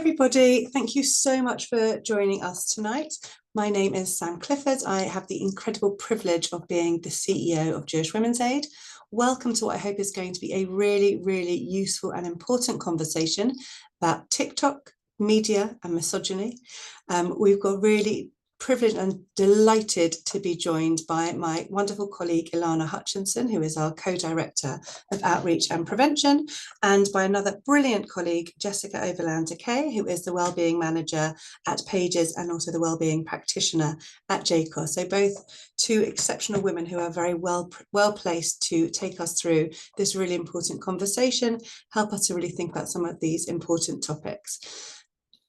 everybody. Thank you so much for joining us tonight. My name is Sam Clifford. I have the incredible privilege of being the CEO of Jewish Women's Aid. Welcome to what I hope is going to be a really, really useful and important conversation about TikTok, media and misogyny. We've got really privileged and delighted to be joined by my wonderful colleague Ilana Hutchinson, who is our co-director of Outreach and Prevention, and by another brilliant colleague, Jessica Overland-Decay, who is the Wellbeing Manager at Pages and also the Wellbeing Practitioner at JCOS. So both two exceptional women who are very well placed to take us through this really important conversation, help us to really think about some of these important topics.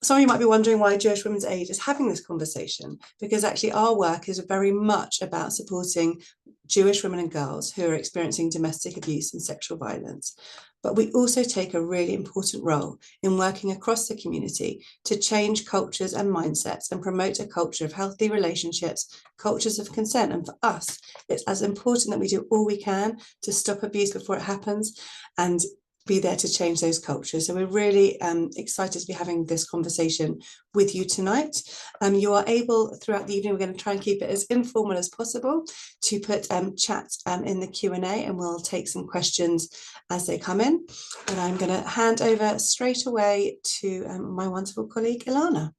Some of you might be wondering why Jewish Women's Aid is having this conversation, because actually our work is very much about supporting Jewish women and girls who are experiencing domestic abuse and sexual violence. But we also take a really important role in working across the community to change cultures and mindsets and promote a culture of healthy relationships, cultures of consent. And for us, it's as important that we do all we can to stop abuse before it happens and be there to change those cultures. So we're really excited to be having this conversation with you tonight. You are able throughout the evening, we're going to try and keep it as informal as possible, to put chat in the Q&A, and we'll take some questions as they come in. And I'm going to hand over straight away to my wonderful colleague Ilana.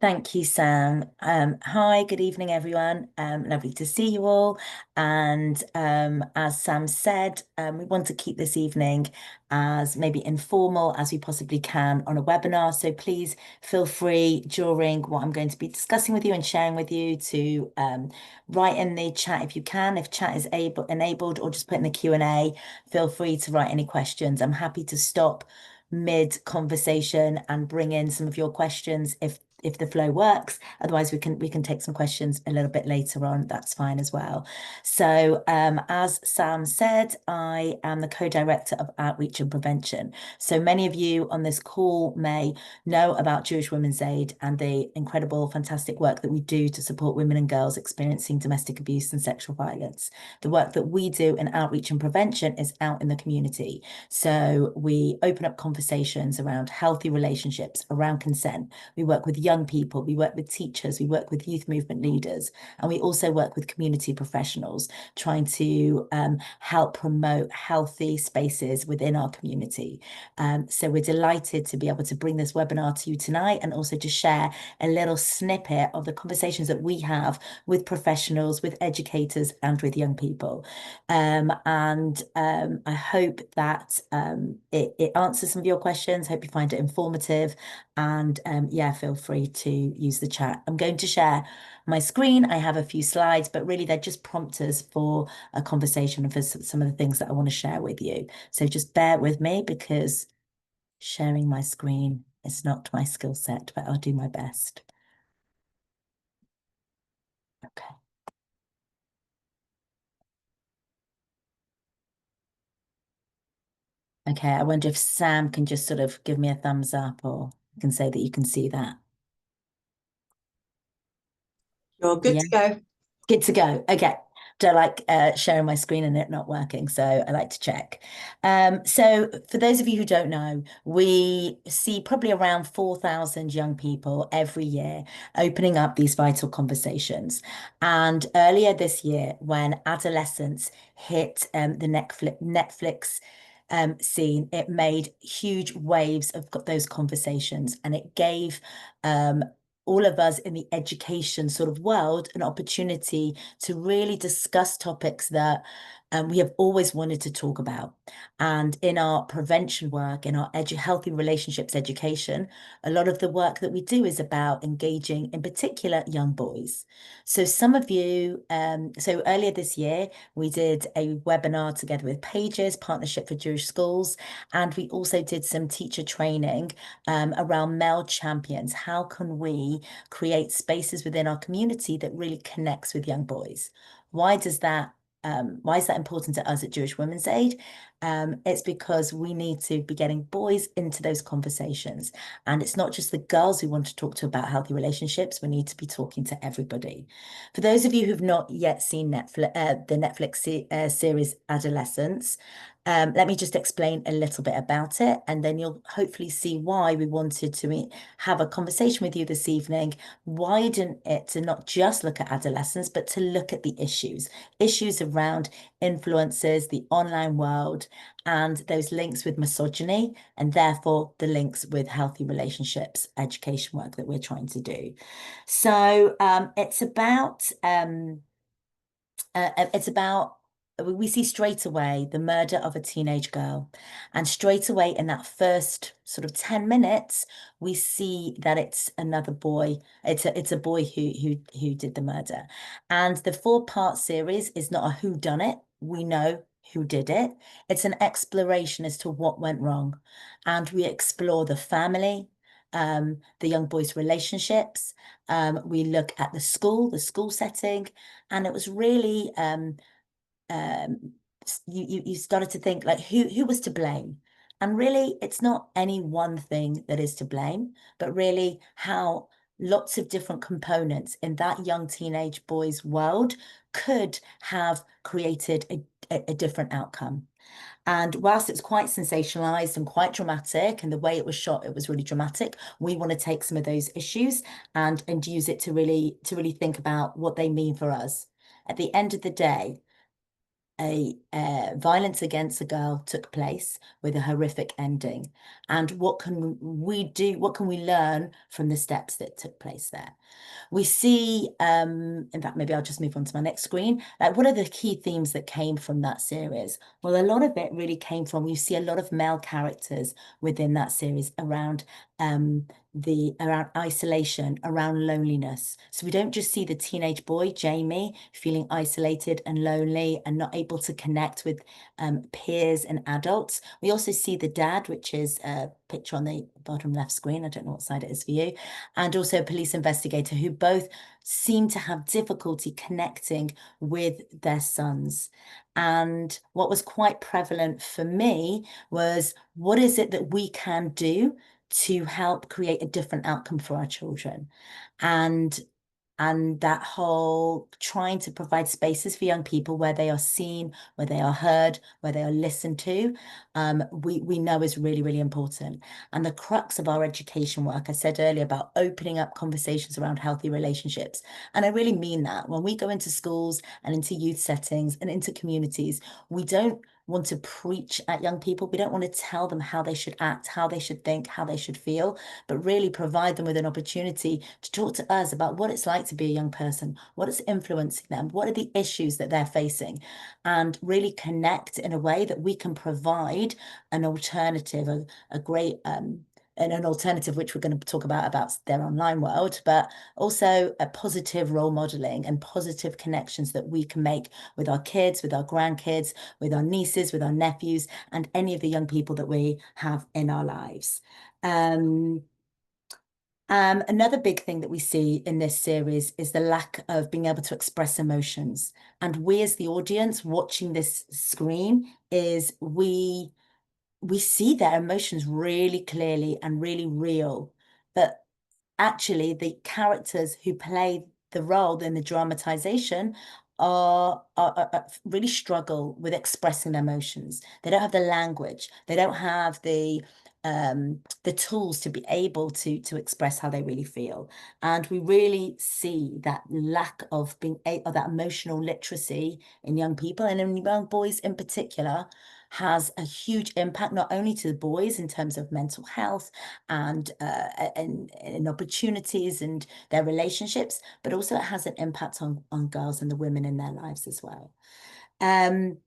Thank you, Sam. Hi, good evening, everyone. Lovely to see you all. And as Sam said, we want to keep this evening as maybe informal as we possibly can on a webinar. So please feel free during what I'm going to be discussing with you and sharing with you to write in the chat if you can. If chat is enabled, or just put in the Q&A, feel free to write any questions. I'm happy to stop mid-conversation and bring in some of your questions if the flow works. Otherwise, we can take some questions a little bit later on. That's fine as well. So as Sam said, I am the co-director of Outreach and Prevention. So many of you on this call may know about Jewish Women's Aid and the incredible, fantastic work that we do to support women and girls experiencing domestic abuse and sexual violence. The work that we do in Outreach and Prevention is out in the community. So we open up conversations around healthy relationships, around consent. We work with young people, we work with teachers, we work with youth movement leaders, and we also work with community professionals trying to help promote healthy spaces within our community. So we're delighted to be able to bring this webinar to you tonight, and also to share a little snippet of the conversations that we have with professionals, with educators, and with young people. I hope that it answers some of your questions. Hope you find it informative, and yeah, feel free to use the chat. I'm going to share my screen. I have a few slides, but really they're just prompters for a conversation and for some of the things that I want to share with you. So just bear with me, because sharing my screen is not my skill set, but I'll do my best. Okay. Okay, I wonder if Sam can just sort of give me a thumbs up, or can say that you can see that. You're good to go. Good to go. Okay. Don't like sharing my screen and it not working, so I like to check. So for those of you who don't know, we see probably around 4,000 young people every year opening up these vital conversations. And earlier this year, when adolescence hit the Netflix scene, it made huge waves of those conversations, and it gave all of us in the education sort of world an opportunity to really discuss topics that we have always wanted to talk about. And in our prevention work, in our healthy relationships education, a lot of the work that we do is about engaging, in particular, young boys. So some of you, so earlier this year, we did a webinar together with Pages, Partnership for Jewish Schools, and we also did some teacher training around male champions. How can we create spaces within our community that really connects with young boys? Why is that important to us at Jewish Women's Aid? It's because we need to be getting boys into those conversations. And it's not just the girls who want to talk to about healthy relationships. We need to be talking to everybody. For those of you who've not yet seen the Netflix series Adolescence, Let me just explain a little bit about it, and then you'll hopefully see why we wanted to have a conversation with you this evening, widen it to not just look at adolescence, but to look at the issues around influences, the online world, and those links with misogyny, and therefore the links with healthy relationships, education work that we're trying to do. So it's about we see straight away the murder of a teenage girl. And straight away in that first sort of 10 minutes, we see that it's another boy. It's a boy who did the murder. And the 4-part series is not a who done it. We know who did it. It's an exploration as to what went wrong. And we explore the family, the young boy's relationships. We look at the school setting, and it was really um, you started to think like who was to blame, and really it's not any one thing that is to blame, but really how lots of different components in that young teenage boy's world could have created a different outcome. And whilst it's quite sensationalized and quite dramatic, and the way it was shot, it was really dramatic, we want to take some of those issues and use it to really think about what they mean for us. At the end of the day, a violence against a girl took place with a horrific ending. And what can we do? What can we learn from the steps that took place there? We see, in fact, maybe I'll just move on to my next screen. Like, what are the key themes that came from that series? Well, a lot of it really came from, you see a lot of male characters within that series around around isolation, around loneliness. So we don't just see the teenage boy, Jamie, feeling isolated and lonely and not able to connect with peers and adults. We also see the dad, which is a picture on the bottom left screen. I don't know what side it is for you. And also a police investigator, who both seem to have difficulty connecting with their sons. And what was quite prevalent for me was, what is it that we can do to help create a different outcome for our children? And that whole trying to provide spaces for young people where they are seen, where they are heard, where they are listened to, we know is really, really important. And the crux of our education work, I said earlier about opening up conversations around healthy relationships. And I really mean that. When we go into schools and into youth settings and into communities, we don't want to preach at young people. We don't want to tell them how they should act, how they should think, how they should feel, but really provide them with an opportunity to talk to us about what it's like to be a young person, what is influencing them, what are the issues that they're facing, and really connect in a way that we can provide an alternative, a great and an alternative, which we're going to talk about their online world, but also a positive role modeling and positive connections that we can make with our kids, with our grandkids, with our nieces, with our nephews, and any of the young people that we have in our lives. Another big thing that we see in this series is the lack of being able to express emotions. And we as the audience watching this screen is we see their emotions really clearly and really real. But actually the characters who play the role in the dramatization really struggle with expressing their emotions. They don't have the language. They don't have the tools to be able to express how they really feel. And we really see that lack of of that emotional literacy in young people, and in young boys in particular, has a huge impact, not only to the boys in terms of mental health and opportunities and their relationships, but also it has an impact on girls and the women in their lives as well. Um,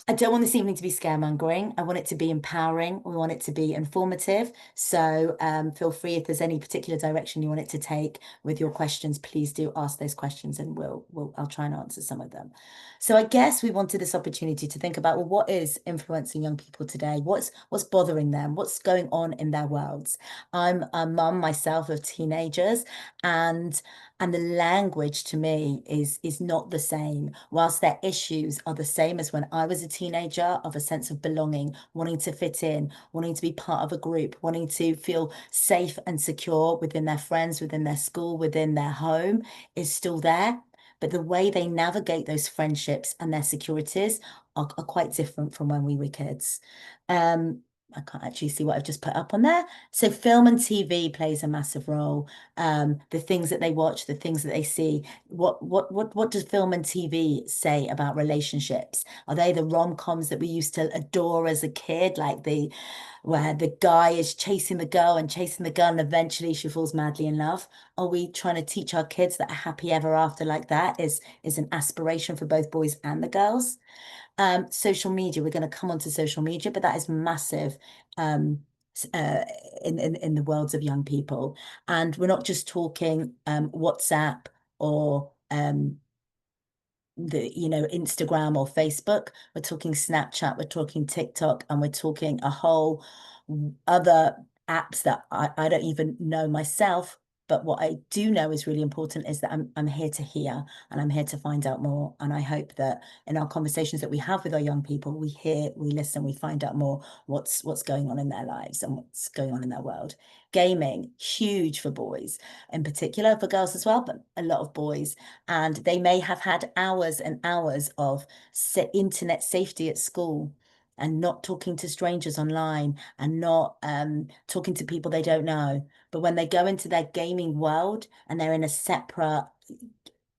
I don't want this evening to be scaremongering. I want it to be empowering. We want it to be informative. So feel free, if there's any particular direction you want it to take with your questions, please do ask those questions, and I'll try and answer some of them. So I guess we wanted this opportunity to think about, well, what is influencing young people today? What's bothering them? What's going on in their worlds? I'm a mum myself of teenagers, and the language to me is not the same. Whilst their issues are the same as when I was a teenager, of a sense of belonging, wanting to fit in, wanting to be part of a group, wanting to feel safe and secure within their friends, within their school, within their home, is still there. but the way they navigate those friendships and their securities are quite different from when we were kids. Um, I can't actually see what I've just put up on there. So film and TV plays a massive role. The things that they watch, the things that they see. What does film and TV say about relationships? Are they the rom-coms that we used to adore as a kid, like the where the guy is chasing the girl and chasing the girl, and eventually she falls madly in love? Are we trying to teach our kids that a happy ever after like that is an aspiration for both boys and the girls? Social media, we're going to come on to social media, but that is massive um, uh, in the worlds of young people. And we're not just talking WhatsApp or Instagram or Facebook. We're talking Snapchat, we're talking TikTok, and we're talking a whole other apps that I don't even know myself. But what I do know is really important is that I'm here to hear and I'm here to find out more. And I hope that in our conversations that we have with our young people, we hear, we listen, we find out more what's going on in their lives and what's going on in their world. Gaming, huge for boys, in particular for girls as well, but a lot of boys. And they may have had hours and hours of internet safety at school and not talking to strangers online and not talking to people they don't know. But when they go into their gaming world and they're in a separate,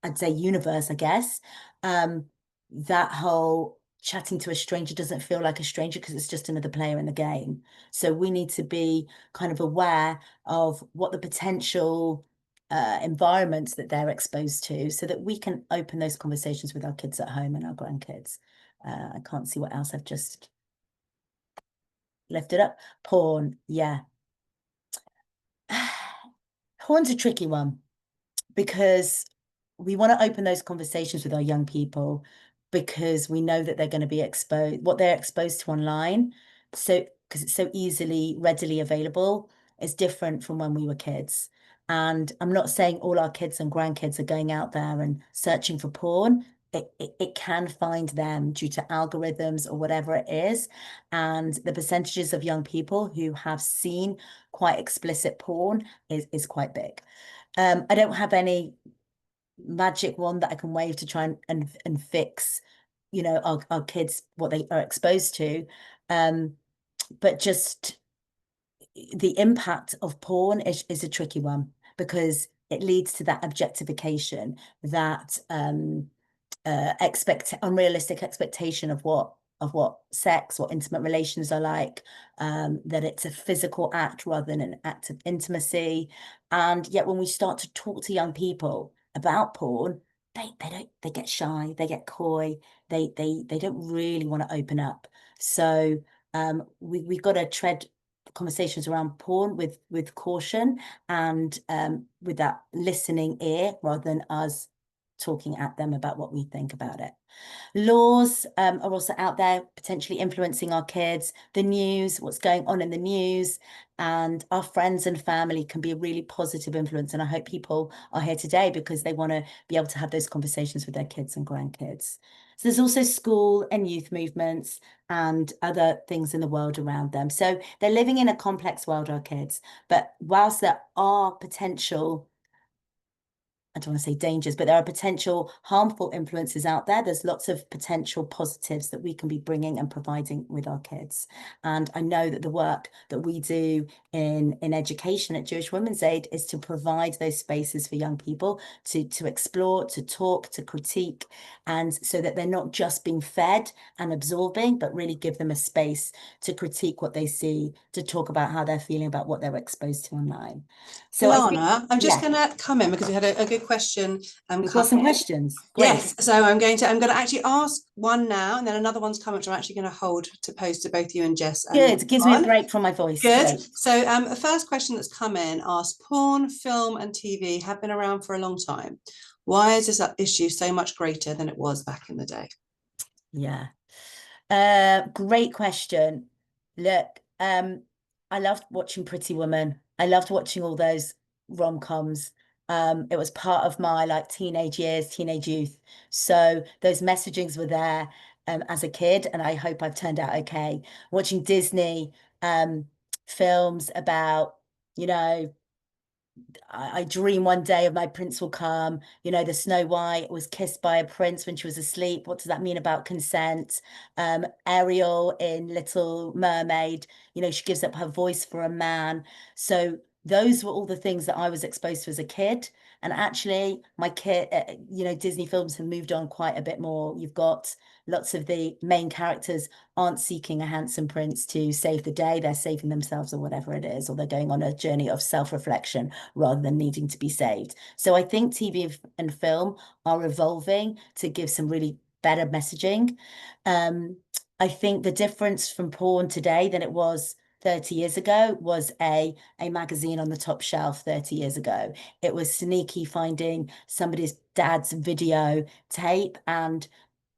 I'd say, universe, I guess, that whole chatting to a stranger doesn't feel like a stranger because it's just another player in the game. So we need to be kind of aware of what the potential environments that they're exposed to so that we can open those conversations with our kids at home and our grandkids. I can't see what else I've just lifted up. Porn, yeah. Porn's a tricky one because we want to open those conversations with our young people because we know that they're going to be exposed, what they're exposed to online. So, because it's so readily available, is different from when we were kids. And I'm not saying all our kids and grandkids are going out there and searching for porn. It can find them due to algorithms or whatever it is. And the percentages of young people who have seen quite explicit porn is quite big. I don't have any magic wand that I can wave to try and fix, our kids what they are exposed to. But just the impact of porn is a tricky one because it leads to that objectification, that unrealistic expectation of what sex, what intimate relations are like, that it's a physical act rather than an act of intimacy. And yet when we start to talk to young people about porn, they get shy, they get coy, they don't really want to open up. So we've got to tread conversations around porn with caution and with that listening ear rather than us talking at them about what we think about it. Laws are also out there potentially influencing our kids, the news, what's going on in the news, and our friends and family can be a really positive influence. And I hope people are here today because they want to be able to have those conversations with their kids and grandkids. So there's also school and youth movements and other things in the world around them. So they're living in a complex world, our kids. But whilst there are potential, I don't want to say dangers, but there are potential harmful influences out there. There's lots of potential positives that we can be bringing and providing with our kids. And I know that the work that we do in education at Jewish Women's Aid is to provide those spaces for young people to explore, to talk, to critique, and so that they're not just being fed and absorbing, but really give them a space to critique what they see, to talk about how they're feeling about what they're exposed to online. So I think, Lana, I'm just yeah. going to come in because we had a good question We've got come some in. questions. Great. Yes, so I'm going to actually ask one now, and then another one's coming, which I'm actually going to hold to pose to both you and Jess Good. It gives me a on. break from my voice. Good. Great. So the first question that's come in asks, porn, film, and TV have been around for a long time. Why is this issue so much greater than it was back in the day? Yeah. Great question. Look, I loved watching Pretty Woman. I loved watching all those rom-coms. It was part of my like teenage years, teenage youth. So those messagings were there as a kid, and I hope I've turned out okay. Watching Disney films about, you know, I dream one day of my prince will come. The Snow White was kissed by a prince when she was asleep. What does that mean about consent? Ariel in Little Mermaid, she gives up her voice for a man. So those were all the things that I was exposed to as a kid. And actually, my kid, Disney films have moved on quite a bit more. You've got lots of the main characters aren't seeking a handsome prince to save the day. They're saving themselves or whatever it is, or they're going on a journey of self-reflection rather than needing to be saved. So I think TV and film are evolving to give some really better messaging. Um, I think the difference from porn today than it was 30 years ago was a magazine on the top shelf 30 years ago. It was sneaky finding somebody's dad's video tape and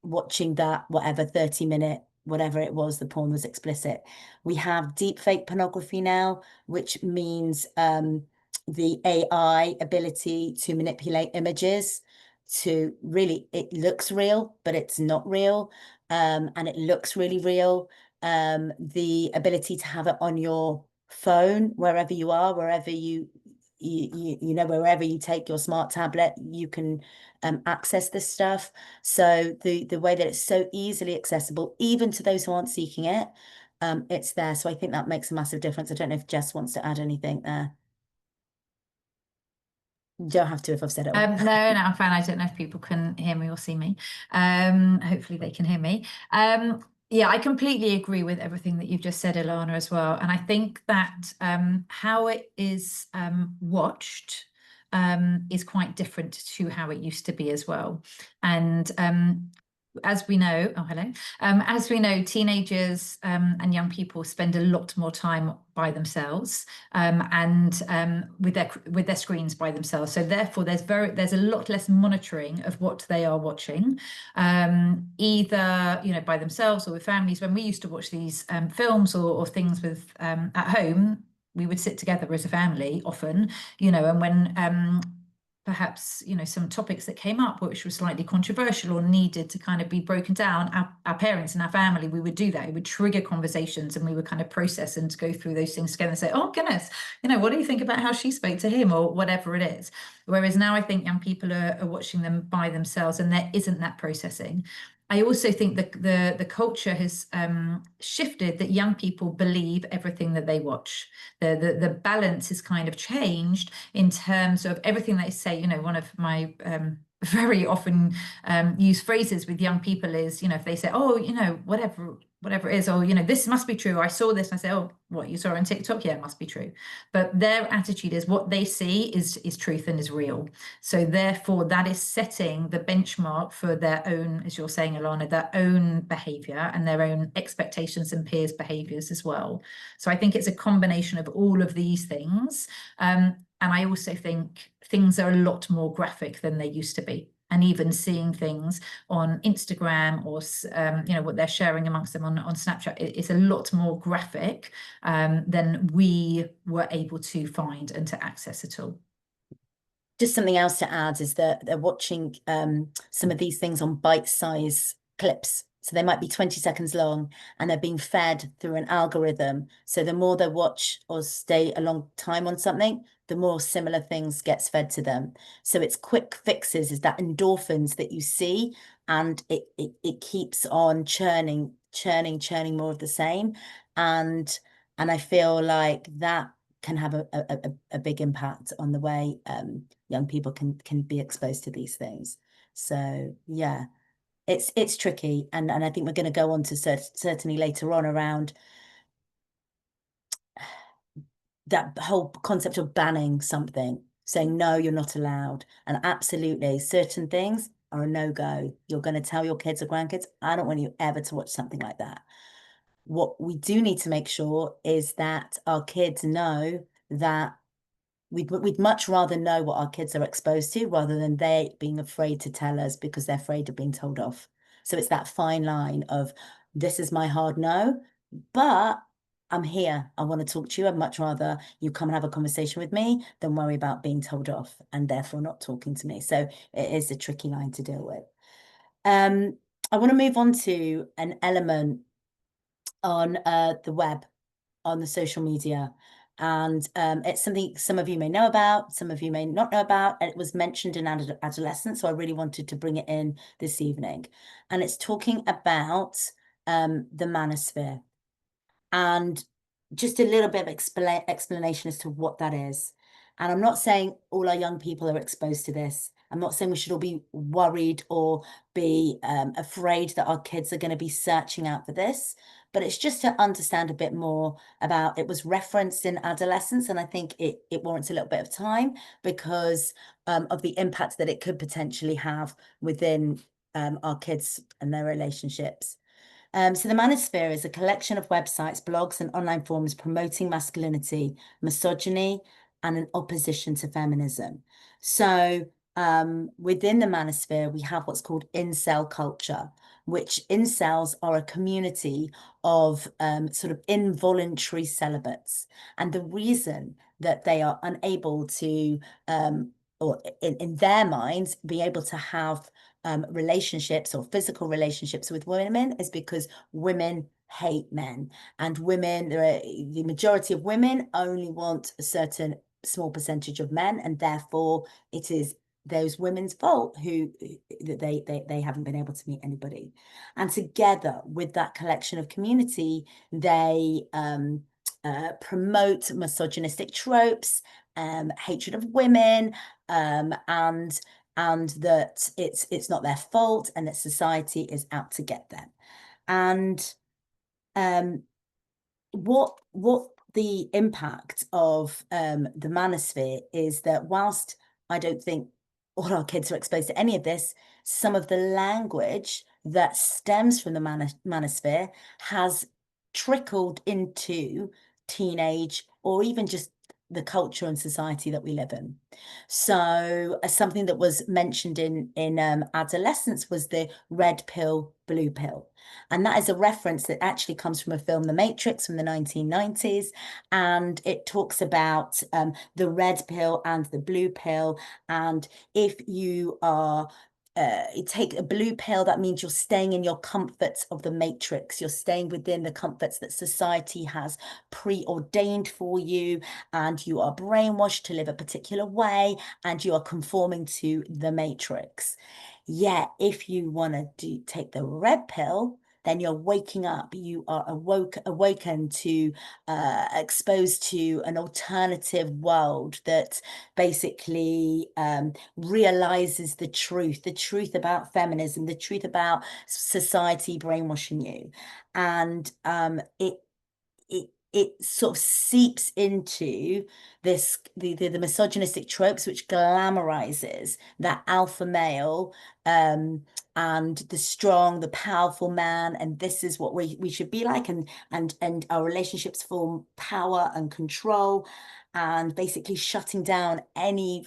watching that, whatever, 30-minute, whatever it was, the porn was explicit. We have deep fake pornography now, which means the AI ability to manipulate images to really, it looks real, but it's not real. And it looks really real. The ability to have it on your phone, wherever you are, wherever wherever you take your smart tablet, you can access this stuff. So the way that it's so easily accessible, even to those who aren't seeking it, it's there. So I think that makes a massive difference. I don't know if Jess wants to add anything there. You don't have to if I've said it all. No, I'm fine. I don't know if people can hear me or see me. Hopefully they can hear me. Yeah, I completely agree with everything that you've just said, Ilana, as well. And I think that how it is watched is quite different to how it used to be as well. And as we know, as we know, teenagers and young people spend a lot more time by themselves and with their screens by themselves. So therefore, there's a lot less monitoring of what they are watching, either by themselves or with families. When we used to watch these films or things with at home, we would sit together as a family often, and when perhaps some topics that came up which were slightly controversial or needed to kind of be broken down, our parents and our family, we would do that. It would trigger conversations and we would kind of process and go through those things together and say, oh goodness, what do you think about how she spoke to him, or whatever it is. Whereas now I think young people are watching them by themselves and there isn't that processing. I also think that the culture has shifted, that young people believe everything that they watch. The balance has kind of changed in terms of everything they say. One of my very often used phrases with young people is, if they say, oh, whatever it is, oh, this must be true. I saw this. And I say, oh, what you saw on TikTok? Yeah, it must be true. But their attitude is what they see is truth and is real. So therefore, that is setting the benchmark for their own, as you're saying, Ilana, their own behavior and their own expectations and peers' behaviors as well. So I think it's a combination of all of these things. And I also think things are a lot more graphic than they used to be. And even seeing things on Instagram or what they're sharing amongst them on Snapchat, it's a lot more graphic than we were able to find and to access at all. Just something else to add is that they're watching some of these things on bite-size clips. So they might be 20 seconds long and they're being fed through an algorithm. So the more they watch or stay a long time on something, the more similar things gets fed to them. So it's quick fixes, is that endorphins that you see, and it keeps on churning more of the same. And I feel like that can have a big impact on the way young people can be exposed to these things. So yeah, it's tricky, and I think we're going to go on to certainly later on around that whole concept of banning something, saying no, you're not allowed, and absolutely certain things are a no-go. You're going to tell your kids or grandkids, I don't want you ever to watch something like that. What we do need to make sure is that our kids know that we'd much rather know what our kids are exposed to rather than they being afraid to tell us because they're afraid of being told off. So it's that fine line of, this is my hard no, but I'm here. I want to talk to you. I'd much rather you come and have a conversation with me than worry about being told off and therefore not talking to me. So it is a tricky line to deal with. I want to move on to an element on the web, on the social media. And it's something some of you may know about, some of you may not know about. And it was mentioned in adolescence, so I really wanted to bring it in this evening. And it's talking about the manosphere. And just a little bit of explanation as to what that is. And I'm not saying all our young people are exposed to this. I'm not saying we should all be worried or be afraid that our kids are going to be searching out for this, but it's just to understand a bit more about, it was referenced in adolescence, and I think it warrants a little bit of time because of the impact that it could potentially have within our kids and their relationships. So the Manosphere is a collection of websites, blogs, and online forums promoting masculinity, misogyny, and an opposition to feminism. So within the Manosphere, we have what's called incel culture, which incels are a community of sort of involuntary celibates. And the reason that they are unable to, or in their minds, be able to have relationships or physical relationships with women is because women hate men, and women, the majority of women only want a certain small percentage of men, and therefore it is those women's fault who they haven't been able to meet anybody. And together with that collection of community, they promote misogynistic tropes, hatred of women, and that it's not their fault, and that society is out to get them. And what the impact of the manosphere is that whilst I don't think all our kids are exposed to any of this, some of the language that stems from the manosphere has trickled into teenage or even just the culture and society that we live in. So something that was mentioned in adolescence was the red pill, blue pill. And that is a reference that actually comes from a film, The Matrix, from the 1990s. And it talks about the red pill and the blue pill. And if you are you take a blue pill, that means you're staying in your comforts of the matrix. You're staying within the comforts that society has preordained for you, and you are brainwashed to live a particular way, and you are conforming to the matrix. Yet, if you want to take the red pill, then you're waking up, you are awakened to, exposed to an alternative world that basically realizes the truth about feminism, the truth about society brainwashing you. And it sort of seeps into this the misogynistic tropes, which glamorizes that alpha male and the strong, the powerful man, and this is what we should be like, and our relationships form power and control, and basically shutting down any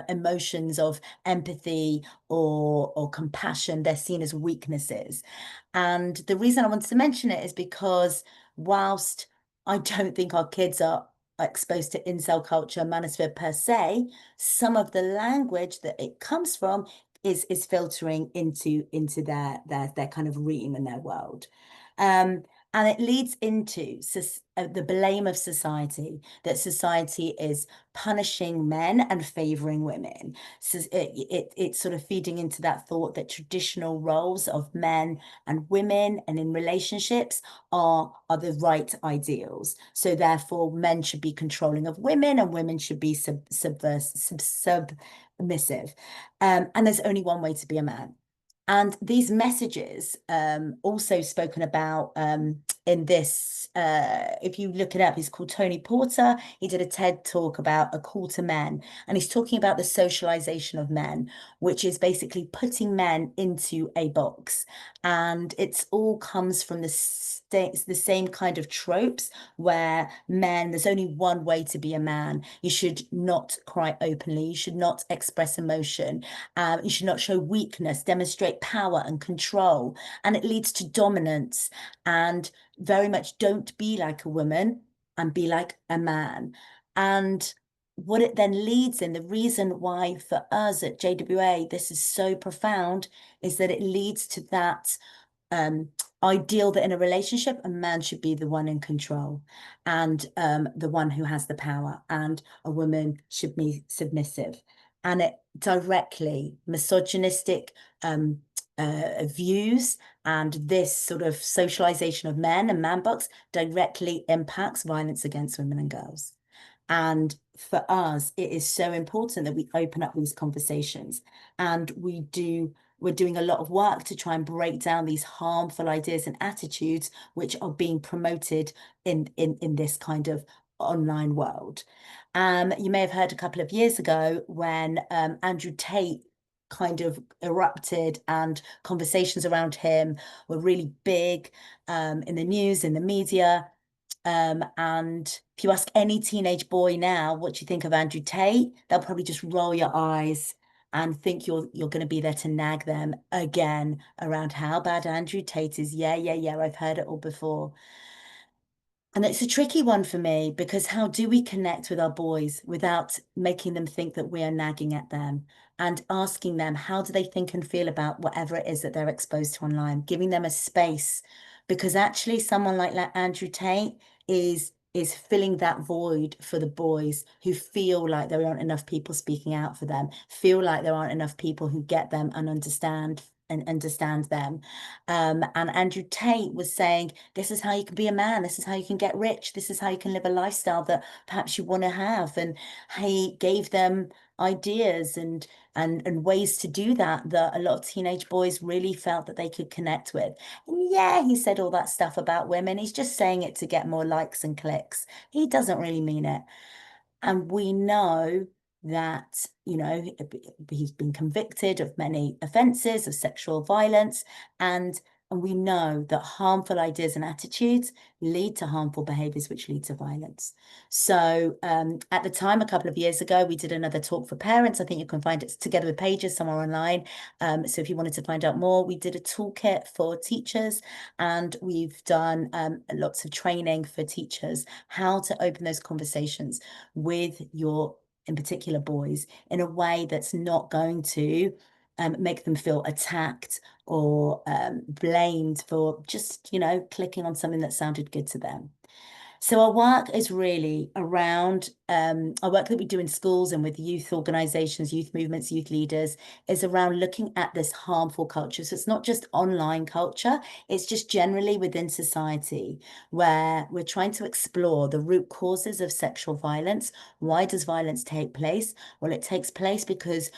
emotions of empathy or compassion. They're seen as weaknesses. And the reason I wanted to mention it is because whilst I don't think our kids are exposed to incel culture, manosphere per se, some of the language that it comes from is filtering into their kind of realm and their world. And it leads into the blame of society, that society is punishing men and favoring women. So it's sort of feeding into that thought that traditional roles of men and women and in relationships are the right ideals. So therefore, men should be controlling of women, and women should be submissive. And there's only one way to be a man. And these messages also spoken about in this, if you look it up, he's called Tony Porter. He did a TED talk about A Call to Men, and he's talking about the socialization of men, which is basically putting men into a box. And it's all comes from the same kind of tropes where men, there's only one way to be a man. You should not cry openly. You should not express emotion. You should not show weakness, demonstrate power and control. And it leads to dominance, and very much don't be like a woman and be like a man. And what it then leads in, the reason why for us at JWA this is so profound, is that it leads to that ideal that in a relationship, a man should be the one in control and the one who has the power, and a woman should be submissive. And it directly misogynistic views and this sort of socialization of men and man box directly impacts violence against women and girls. And for us, it is so important that we open up these conversations, and we're doing a lot of work to try and break down these harmful ideas and attitudes which are being promoted in this kind of online world. You may have heard a couple of years ago when Andrew Tate kind of erupted, and conversations around him were really big in the news, in the media. And if you ask any teenage boy now, what do you think of Andrew Tate? They'll probably just roll your eyes and think you're going to be there to nag them again around how bad Andrew Tate is. Yeah, I've heard it all before. And it's a tricky one for me, because how do we connect with our boys without making them think that we are nagging at them, and asking them how do they think and feel about whatever it is that they're exposed to online, giving them a space, because actually someone like Andrew Tate is filling that void for the boys who feel like there aren't enough people speaking out for them, feel like there aren't enough people who get them and understand them. And Andrew Tate was saying, this is how you can be a man, this is how you can get rich, this is how you can live a lifestyle that perhaps you want to have. And he gave them ideas and ways to do that a lot of teenage boys really felt that they could connect with. And yeah, he said all that stuff about women. He's just saying it to get more likes and clicks. He doesn't really mean it. And we know that, he's been convicted of many offences of sexual violence, and we know that harmful ideas and attitudes lead to harmful behaviours, which lead to violence. So at the time, a couple of years ago, we did another talk for parents. I think you can find it together with pages somewhere online. So if you wanted to find out more, we did a toolkit for teachers, and we've done lots of training for teachers, how to open those conversations with your, in particular, boys, in a way that's not going to make them feel attacked or blamed for just, clicking on something that sounded good to them. So our work is really around our work that we do in schools and with youth organizations, youth movements, youth leaders, is around looking at this harmful culture. So it's not just online culture, it's just generally within society, where we're trying to explore the root causes of sexual violence. Why does violence take place? Well, it takes place because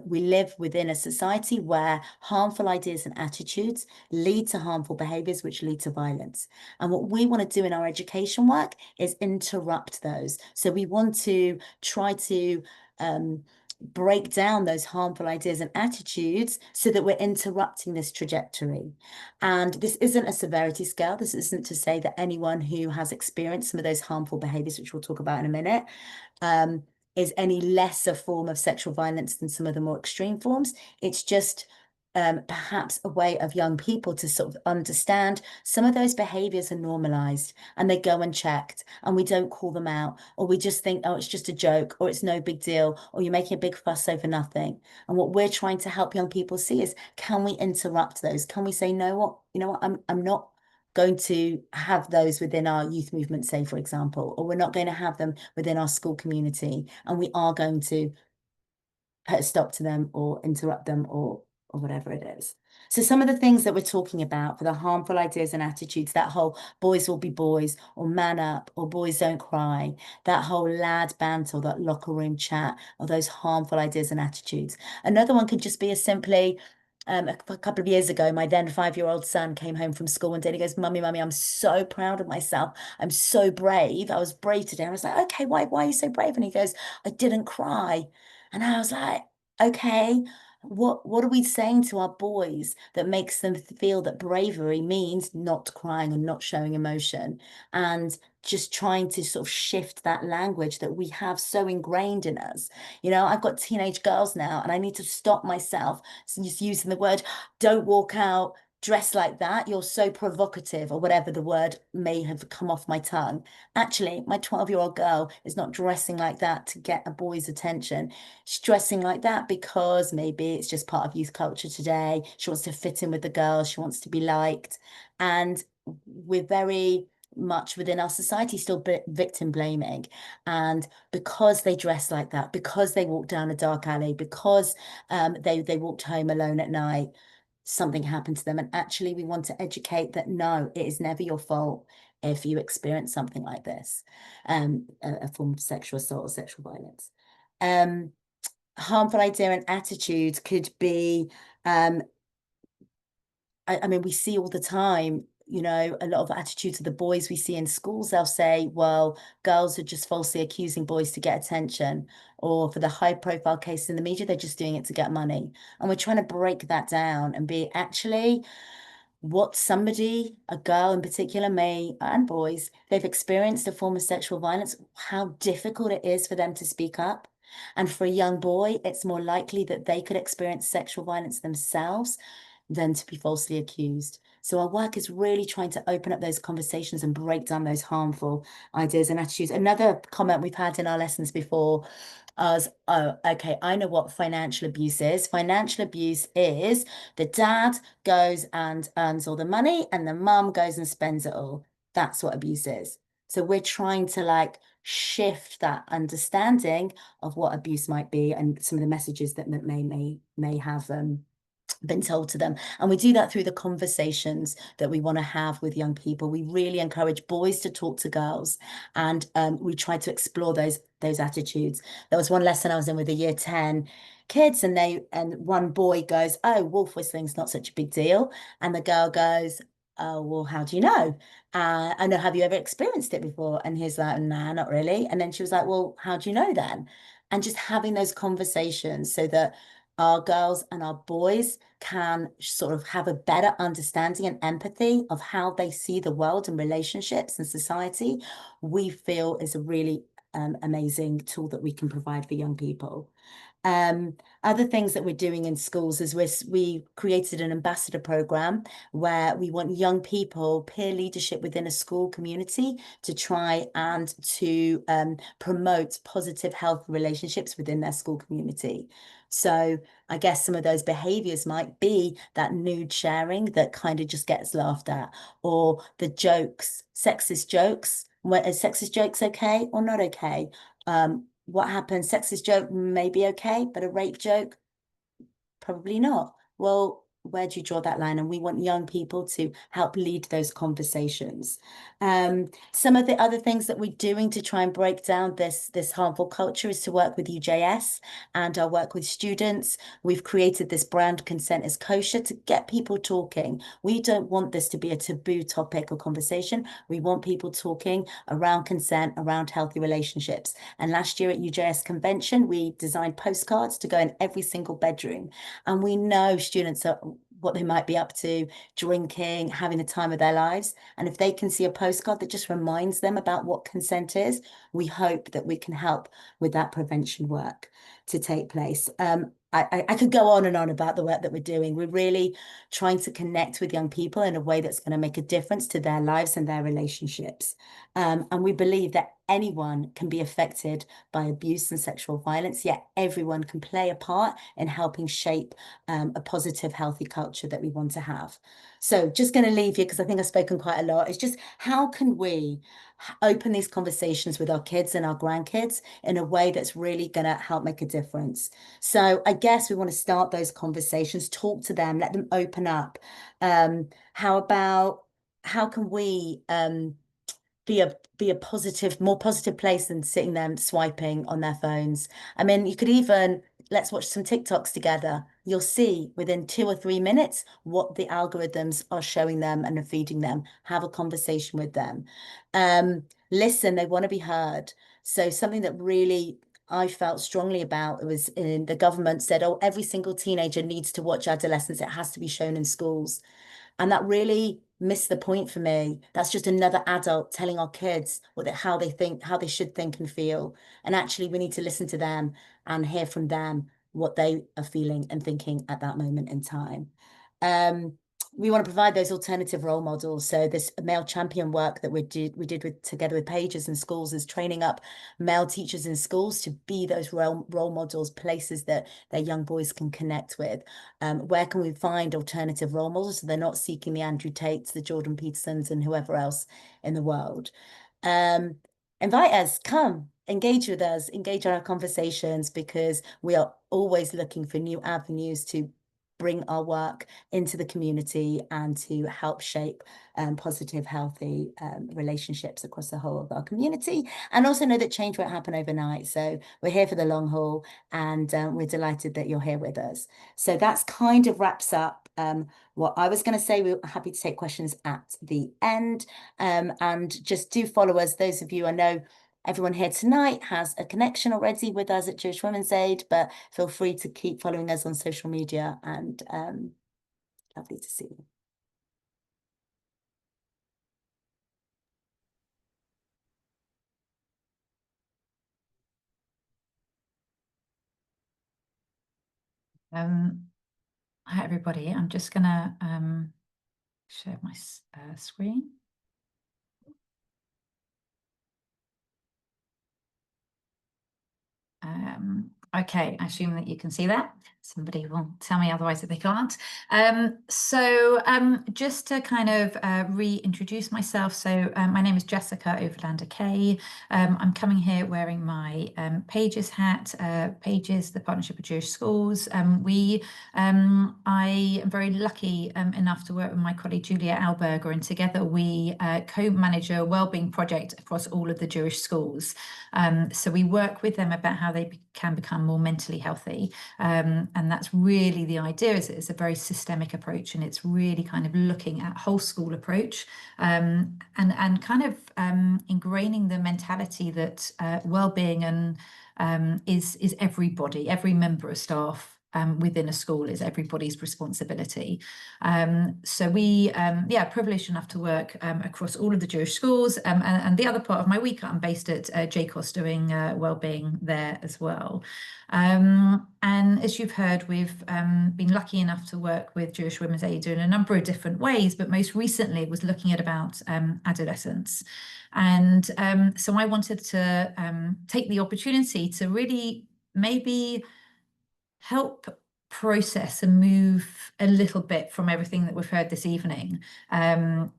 we live within a society where harmful ideas and attitudes lead to harmful behaviors, which lead to violence. And what we want to do in our education work is interrupt those. So we want to try to break down those harmful ideas and attitudes so that we're interrupting this trajectory. And this isn't a severity scale. This isn't to say that anyone who has experienced some of those harmful behaviors, which we'll talk about in a minute, is any less a form of sexual violence than some of the more extreme forms. It's just perhaps a way of young people to sort of understand some of those behaviors are normalized, and they go unchecked, and we don't call them out, or we just think, oh, it's just a joke, or it's no big deal, or you're making a big fuss over nothing. And what we're trying to help young people see is, can we interrupt those? Can we say, no, I'm not going to have those within our youth movement, say, for example, or we're not going to have them within our school community, and we are going to put a stop to them or interrupt them or whatever it is. So some of the things that we're talking about for the harmful ideas and attitudes, that whole boys will be boys, or man up, or boys don't cry, that whole lad banter, or that locker room chat, or those harmful ideas and attitudes. Another one could just be as simply, a couple of years ago, my then 5-year-old son came home from school one day and he goes, Mummy, I'm so proud of myself. I'm so brave. I was brave today. And I was like, okay, why are you so brave? And he goes, I didn't cry. And I was like, okay, what are we saying to our boys that makes them feel that bravery means not crying and not showing emotion? And just trying to sort of shift that language that we have so ingrained in us. I've got teenage girls now, and I need to stop myself just using the word, don't walk out, dress like that, you're so provocative, or whatever the word may have come off my tongue. Actually, my 12-year-old girl is not dressing like that to get a boy's attention. She's dressing like that because maybe it's just part of youth culture today. She wants to fit in with the girls. She wants to be liked. And we're very much within our society still victim blaming. And because they dress like that, because they walk down a dark alley, because they walked home alone at night, something happened to them. And actually, we want to educate that no, it is never your fault if you experience something like this, a form of sexual assault or sexual violence. Harmful idea and attitude could be, I mean, we see all the time, you know, a lot of attitudes of the boys we see in schools. They'll say, well, girls are just falsely accusing boys to get attention, or for the high profile cases in the media, they're just doing it to get money. And we're trying to break that down and be actually what somebody, a girl in particular, may, and boys, they've experienced a form of sexual violence, how difficult it is for them to speak up. And for a young boy, it's more likely that they could experience sexual violence themselves than to be falsely accused. So our work is really trying to open up those conversations and break down those harmful ideas and attitudes. Another comment we've had in our lessons before was, oh, okay, I know what financial abuse is. Financial abuse is the dad goes and earns all the money and the mum goes and spends it all. That's what abuse is. So we're trying to like shift that understanding of what abuse might be and some of the messages that may have been told to them. And we do that through the conversations that we want to have with young people. We really encourage boys to talk to girls, and we try to explore those attitudes. There was one lesson I was in with the year 10 kids, and one boy goes, oh, wolf whistling's not such a big deal. And the girl goes, oh, well, how do you know? I know, have you ever experienced it before? And he's like, nah, not really. And then she was like, well, how do you know then? And just having those conversations so that our girls and our boys can sort of have a better understanding and empathy of how they see the world and relationships and society, we feel is a really amazing tool that we can provide for young people. Other things that we're doing in schools is we created an ambassador program where we want young people, peer leadership within a school community, to try and to promote positive, healthy relationships within their school community. So I guess some of those behaviors might be that nude sharing that kind of just gets laughed at, or the jokes, sexist jokes. Is sexist jokes okay or not okay? What happens? Sexist joke may be okay, but a rape joke, probably not. Well, where do you draw that line? And we want young people to help lead those conversations. Some of the other things that we're doing to try and break down this harmful culture is to work with UJS and our work with students. We've created this brand Consent is Kosher to get people talking. We don't want this to be a taboo topic or conversation. We want people talking around consent, around healthy relationships. And last year at UJS Convention, we designed postcards to go in every single bedroom. And we know students are what they might be up to, drinking, having the time of their lives. And if they can see a postcard that just reminds them about what consent is, we hope that we can help with that prevention work to take place. I could go on and on about the work that we're doing. We're really trying to connect with young people in a way that's going to make a difference to their lives and their relationships. And we believe that anyone can be affected by abuse and sexual violence, yet everyone can play a part in helping shape a positive, healthy culture that we want to have. So just going to leave you, because I think I've spoken quite a lot, it's just how can we open these conversations with our kids and our grandkids in a way that's really going to help make a difference. So I guess we want to start those conversations, talk to them, let them open up. How can we be a positive, more positive place than sitting there swiping on their phones? I mean, you could even, let's watch some TikToks together. You'll see within 2 or 3 minutes what the algorithms are showing them and are feeding them. Have a conversation with them. Listen, they want to be heard. So something that really I felt strongly about, it was in the government said, oh, every single teenager needs to watch adolescence. It has to be shown in schools. And that really missed the point for me. That's just another adult telling our kids how they think, how they should think and feel. And actually, we need to listen to them and hear from them what they are feeling and thinking at that moment in time. we want to provide those alternative role models. So this male champion work that we did together with pages in schools is training up male teachers in schools to be those role models, places that their young boys can connect with. Where can we find alternative role models so they're not seeking the Andrew Tates, the Jordan Petersons, and whoever else in the world? Invite us, come, engage with us, engage in our conversations, because we are always looking for new avenues to bring our work into the community and to help shape positive, healthy relationships across the whole of our community. And also know that change won't happen overnight. So we're here for the long haul, and we're delighted that you're here with us. So that's kind of wraps up what I was going to say. We're happy to take questions at the end. And just do follow us. Those of you, I know everyone here tonight has a connection already with us at Jewish Women's Aid, but feel free to keep following us on social media, and lovely to see you. Hi everybody, I'm just gonna share my screen. Okay, I assume that you can see that. Somebody will tell me otherwise if they can't. Just to kind of reintroduce myself. So my name is Jessica Overlander Kay. I'm coming here wearing my Pages hat. Pages, the Partnership of Jewish Schools. I am very lucky enough to work with my colleague Julia Alberger, and together we co-manage a wellbeing project across all of the Jewish schools. So we work with them about how they can become more mentally healthy. And that's really the idea, is it's a very systemic approach, and it's really kind of looking at whole school approach, and kind of ingraining the mentality that well-being and is everybody, every member of staff within a school is everybody's responsibility. So we, privileged enough to work across all of the Jewish schools, and the other part of my week I'm based at JCOS doing wellbeing there as well. And as you've heard, we've been lucky enough to work with Jewish Women's Aid in a number of different ways, but most recently was looking at about adolescence. And so I wanted to take the opportunity to really maybe help process and move a little bit from everything that we've heard this evening. We're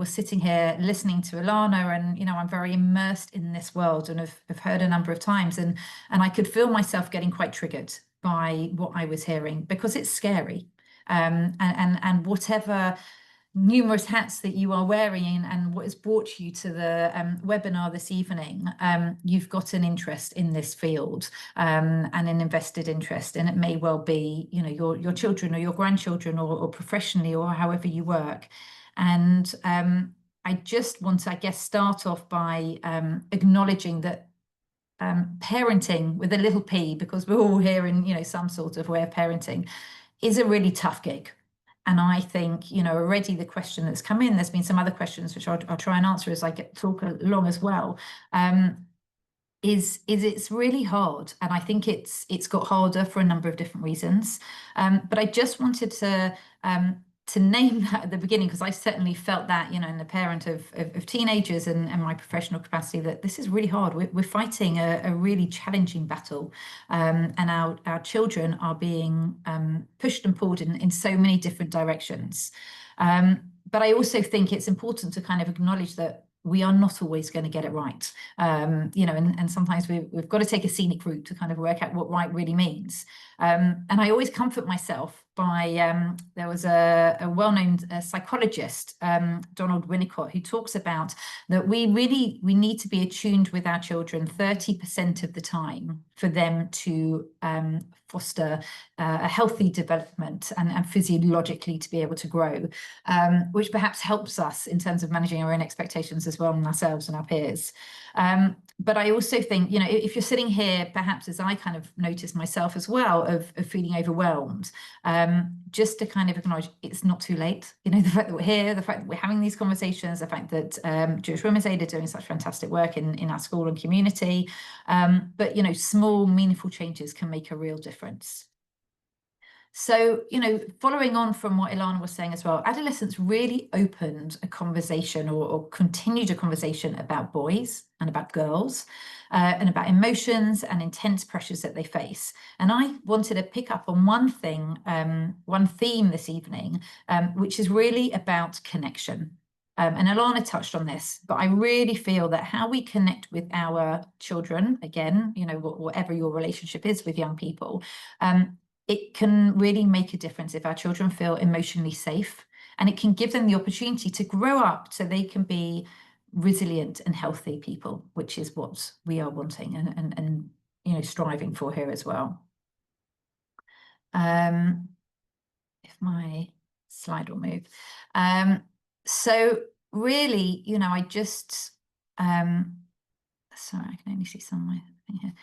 sitting here listening to Ilana, and, I'm very immersed in this world, and have heard a number of times, and I could feel myself getting quite triggered by what I was hearing, because it's scary. And whatever numerous hats that you are wearing, and what has brought you to the webinar this evening, you've got an interest in this field, and an invested interest, and it may well be, your children or your grandchildren, or professionally, or however you work. And I just want to, I guess, start off by acknowledging that parenting with a little p, because we're all here in some sort of way of parenting, is a really tough gig. And I think, already the question that's come in, there's been some other questions which I'll try and answer as I talk along as well, is it's really hard. And I think it's got harder for a number of different reasons. But I just wanted to name that at the beginning, because I certainly felt that, in the parent of teenagers and my professional capacity, that this is really hard. We're fighting a really challenging battle, and our children are being pushed and pulled in so many different directions. But I also think it's important to kind of acknowledge that we are not always going to get it right, and sometimes we've got to take a scenic route to kind of work out what right really means. And I always comfort myself by, there was a well-known psychologist, Donald Winnicott, who talks about that we need to be attuned with our children 30% of the time for them to foster a healthy development and physiologically to be able to grow, which perhaps helps us in terms of managing our own expectations as well, and ourselves and our peers. But I also think, if you're sitting here, perhaps as I kind of noticed myself as well, of feeling overwhelmed, just to kind of acknowledge it's not too late. The fact that we're here, the fact that we're having these conversations, the fact that Jewish Women's Aid are doing such fantastic work in our school and community. But, small, meaningful changes can make a real difference. So, you know, following on from what Ilana was saying as well, adolescence really opened a conversation or continued a conversation about boys and about girls and about emotions and intense pressures that they face. And I wanted to pick up on one thing, one theme this evening, which is really about connection. And Ilana touched on this, but I really feel that how we connect with our children, again, you know, whatever your relationship is with young people, it can really make a difference if our children feel emotionally safe, and it can give them the opportunity to grow up so they can be resilient and healthy people, which is what we are wanting and you know, striving for here as well. If my slide will move. So really, you know, I just sorry, I can only see some of my thing here.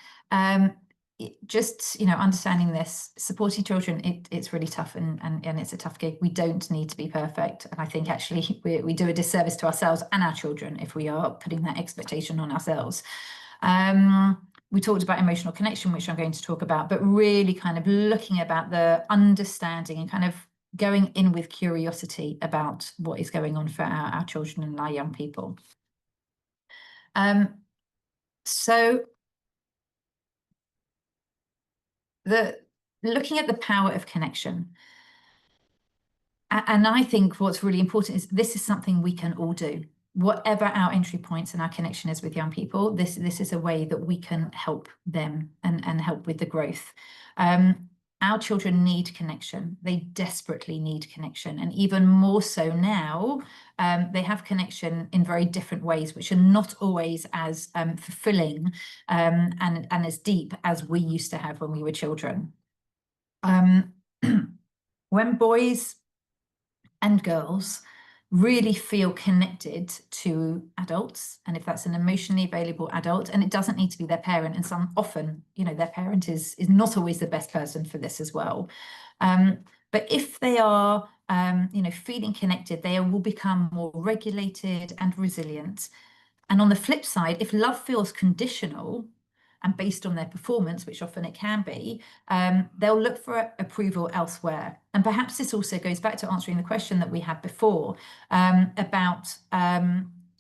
Just, you know, understanding this, supporting children, it's really tough and it's a tough gig. We don't need to be perfect. And I think actually we do a disservice to ourselves and our children if we are putting that expectation on ourselves. We talked about emotional connection, which I'm going to talk about, but really kind of looking about the understanding and kind of going in with curiosity about what is going on for our children and our young people. So looking at the power of connection. And I think what's really important is this is something we can all do. Whatever our entry points and our connection is with young people, this is a way that we can help them and help with the growth. Our children need connection. They desperately need connection. And even more so now, they have connection in very different ways, which are not always as fulfilling and as deep as we used to have when we were children. When boys and girls really feel connected to adults, and if that's an emotionally available adult, and it doesn't need to be their parent, and some often, you know, their parent is not always the best person for this as well. But if they are, you know, feeling connected, they will become more regulated and resilient. And on the flip side, if love feels conditional and based on their performance, which often it can be, they'll look for approval elsewhere. And perhaps this also goes back to answering the question that we had before about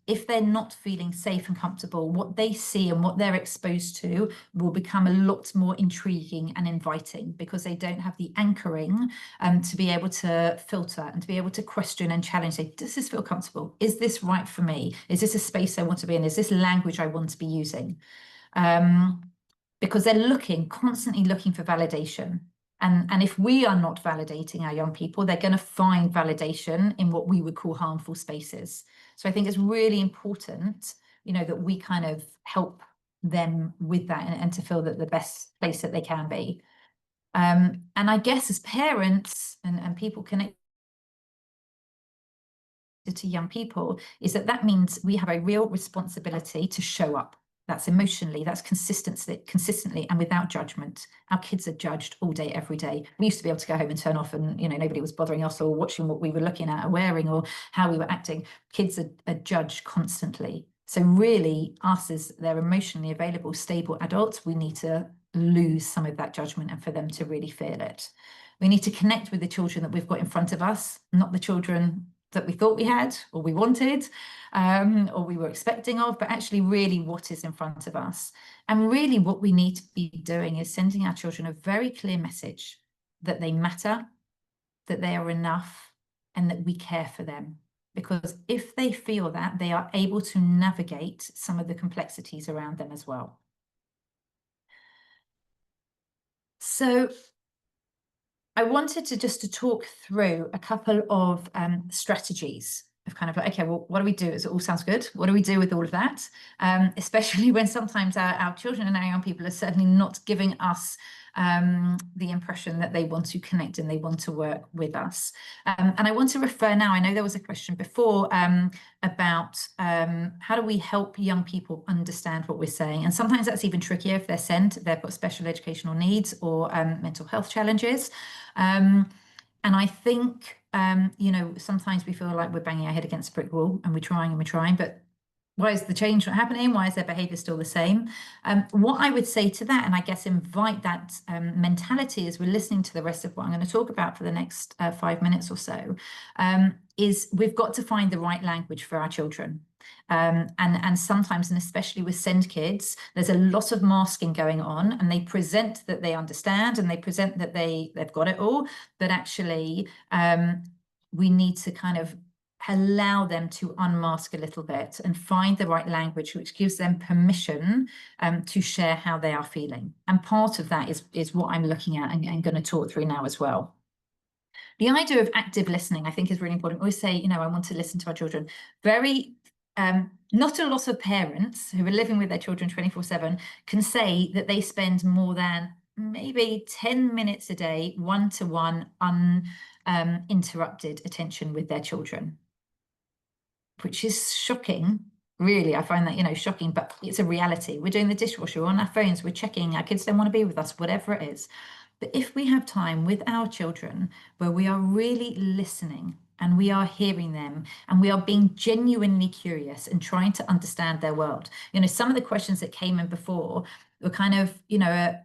if they're not feeling safe and comfortable, what they see and what they're exposed to will become a lot more intriguing and inviting because they don't have the anchoring to be able to filter and to be able to question and challenge. Say, does this feel comfortable? Is this right for me? Is this a space I want to be in? Is this language I want to be using? Because they're constantly looking for validation. And if we are not validating our young people, they're going to find validation in what we would call harmful spaces. So I think it's really important, you know, that we kind of help them with that and to feel that the best place that they can be. And I guess as parents and people connected to young people, is that means we have a real responsibility to show up. That's emotionally, that's consistently and without judgment. Our kids are judged all day, every day. We used to be able to go home and turn off and, you know, nobody was bothering us or watching what we were looking at or wearing or how we were acting. Kids are judged constantly. So really, us as their emotionally available, stable adults, we need to lose some of that judgment and for them to really feel it. We need to connect with the children that we've got in front of us, not the children that we thought we had or we wanted or we were expecting of, but actually really what is in front of us. And really what we need to be doing is sending our children a very clear message that they matter, that they are enough, and that we care for them. Because if they feel that, they are able to navigate some of the complexities around them as well. So I wanted to talk through a couple of strategies of kind of like, okay, well, what do we do? It all sounds good. What do we do with all of that? Especially when sometimes our children and our young people are certainly not giving us the impression that they want to connect and they want to work with us. And I want to refer now, I know there was a question before about how do we help young people understand what we're saying? And sometimes that's even trickier if they're sent, they've got special educational needs or mental health challenges. And I think, you know, sometimes we feel like we're banging our head against a brick wall and we're trying, but why is the change not happening? Why is their behavior still the same? What I would say to that, and I guess invite that mentality as we're listening to the rest of what I'm going to talk about for the next 5 minutes or so, is we've got to find the right language for our children. And sometimes, and especially with SEND kids, there's a lot of masking going on, and they present that they understand and they present that they've got it all, but actually we need to kind of allow them to unmask a little bit and find the right language which gives them permission to share how they are feeling. And part of that is what I'm looking at and going to talk through now as well. The idea of active listening, I think, is really important. We always say, you know, I want to listen to our children. Not a lot of parents who are living with their children 24/7 can say that they spend more than maybe 10 minutes a day, one-to-one, uninterrupted attention with their children, which is shocking. Really, I find that, you know, shocking, but it's a reality. We're doing the dishwasher, we're on our phones, we're checking, our kids don't want to be with us, whatever it is. But if we have time with our children where we are really listening and we are hearing them and we are being genuinely curious and trying to understand their world. You know, some of the questions that came in before were kind of, you know,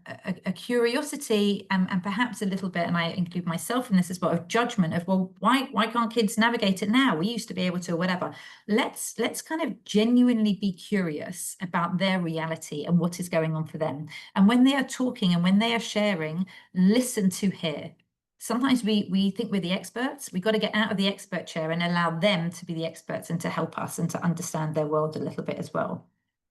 a curiosity and perhaps a little bit, and I include myself in this as well, of judgment of, well, why can't kids navigate it now? We used to be able to, whatever. Let's kind of genuinely be curious about their reality and what is going on for them. And when they are talking and when they are sharing, listen to hear. Sometimes we think we're the experts. We've got to get out of the expert chair and allow them to be the experts and to help us and to understand their world a little bit as well.